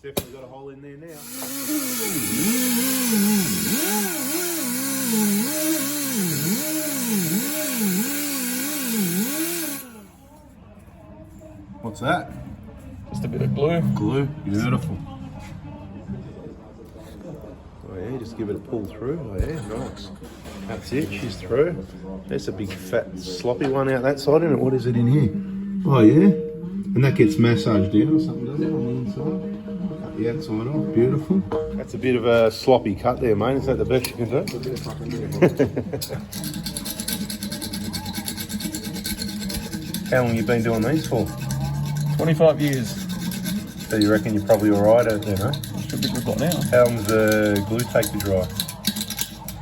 definitely got a hole in there now. What's that? Just a bit of glue. Glue, beautiful. Oh yeah, just give it a pull through. Oh yeah, nice. That's it, she's through. There's a big fat sloppy one out that side, isn't it? What is it in here? Oh yeah? And that gets massaged in or something, doesn't it, on the inside? Cut the outside off, beautiful. That's a bit of a sloppy cut there, mate. Is that the best you can do? A bit of fucking beautiful. How long you been doing these for? 25 years. So you reckon you're probably alright out there, no? Should be good by now. How long does the glue take to dry?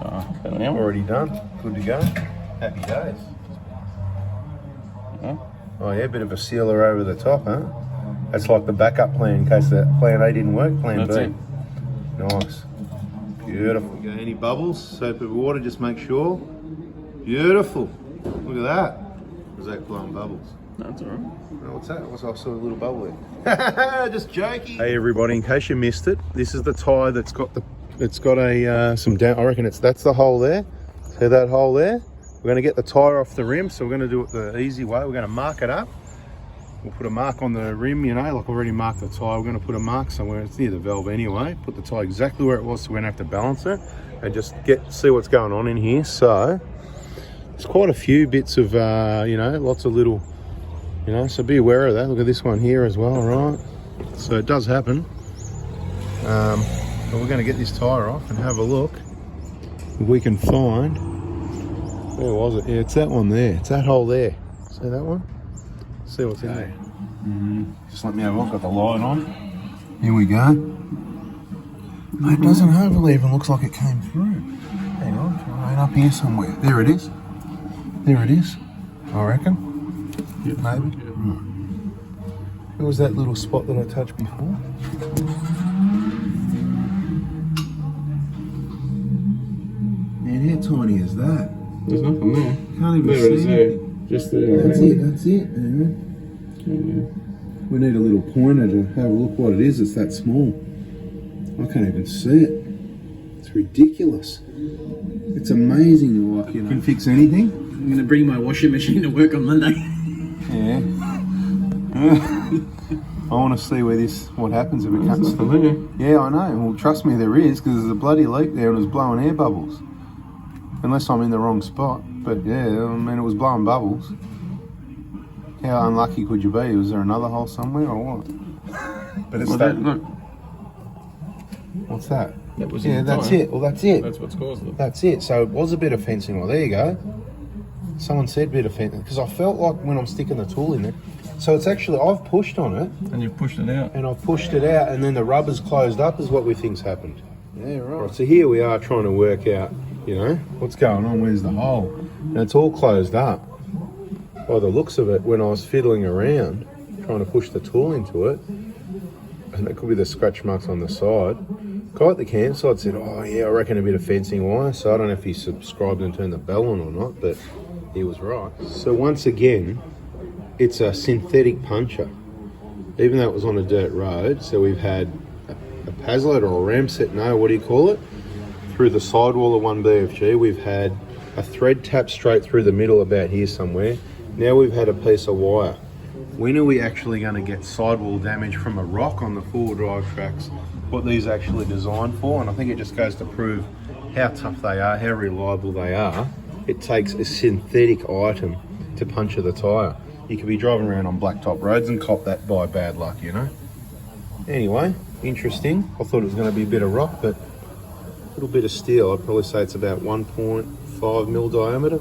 About an hour. Already done. Good to go. Happy days. Yeah. Oh yeah, bit of a sealer over the top, huh? That's like the backup plan in case that plan A didn't work, plan That's B. it. Nice. Beautiful. Got any bubbles? Soap and water, just make sure. Beautiful. Look at that. Was that blowing bubbles? That's alright. Oh, what's that? I saw a little bubble there. Just joking. Hey everybody, in case you missed it, this is the tyre that's got some down. I reckon that's the hole there. See that hole there? We're going to get the tyre off the rim, so we're going to do it the easy way. We're going to mark it up. We'll put a mark on the rim, you know, like I've already marked the tyre. We're going to put a mark somewhere. It's near the valve anyway. Put the tyre exactly where it was, so we're going to have to balance it and just see what's going on in here. So there's quite a few bits of, you know, lots of little, you know, so be aware of that. Look at this one here as well, right? So it does happen. But we're going to get this tyre off and have a look if we can find, where was it? Yeah, it's that one there. It's that hole there. See that one? See what's in there. Just let me have a look. Got the light on. Here we go. It doesn't overly even looks like it came through. Hang on, right up here somewhere. There it is. There it is. I reckon. Yep. Maybe. Yep. Right. Where was that little spot that I touched before? Man, how tiny is that? There's nothing there. Can't even There it is see there. it. Just there. That's it, that's it. Yeah. We need a little pointer to have a look what it is. It's that small. I can't even see it. It's ridiculous. It's amazing, like, you know. Can fix anything. I'm going to bring my washing machine to work on Monday. Yeah. I want to see what happens if it cuts through. Yeah, I know. Well, trust me, there is, because there's a bloody leak there and it was blowing air bubbles. Unless I'm in the wrong spot. But yeah, I mean, it was blowing bubbles. How unlucky could you be? Was there another hole somewhere or what? But it's Well, that. look. What's that? That was Yeah, in the that's tyre. it. Well, that's it. That's what's caused it. That's it. So it was a bit of fencing. Well, there you go. Someone said bit of fencing because I felt like when I'm sticking the tool in there. So it's actually, I've pushed on it And you've pushed it out. and I've pushed it out and then the rubber's closed up is what we think's happened. Yeah, right. So here we are trying to work out, you know, what's going on, where's the hole? And it's all closed up. By the looks of it, when I was fiddling around, trying to push the tool into it, and it could be the scratch marks on the side, guy at the campsite said, oh yeah, I reckon a bit of fencing wire. So I don't know if he subscribed and turned the bell on or not, but he was right. So once again, it's a synthetic puncher. Even though it was on a dirt road, so we've had a Paslet or a Ramset, no, what do you call it? Through the sidewall of one BFG, we've had a thread tap straight through the middle about here somewhere. Now we've had a piece of wire. When are we actually going to get sidewall damage from a rock on the four-wheel drive tracks? What these are actually designed for, and I think it just goes to prove how tough they are, how reliable they are. It takes a synthetic item to puncture the tyre. You could be driving around on blacktop roads and cop that by bad luck, you know? Anyway, interesting. I thought it was going to be a bit of rock, but a little bit of steel. I'd probably say it's about 1.5 mil diameter.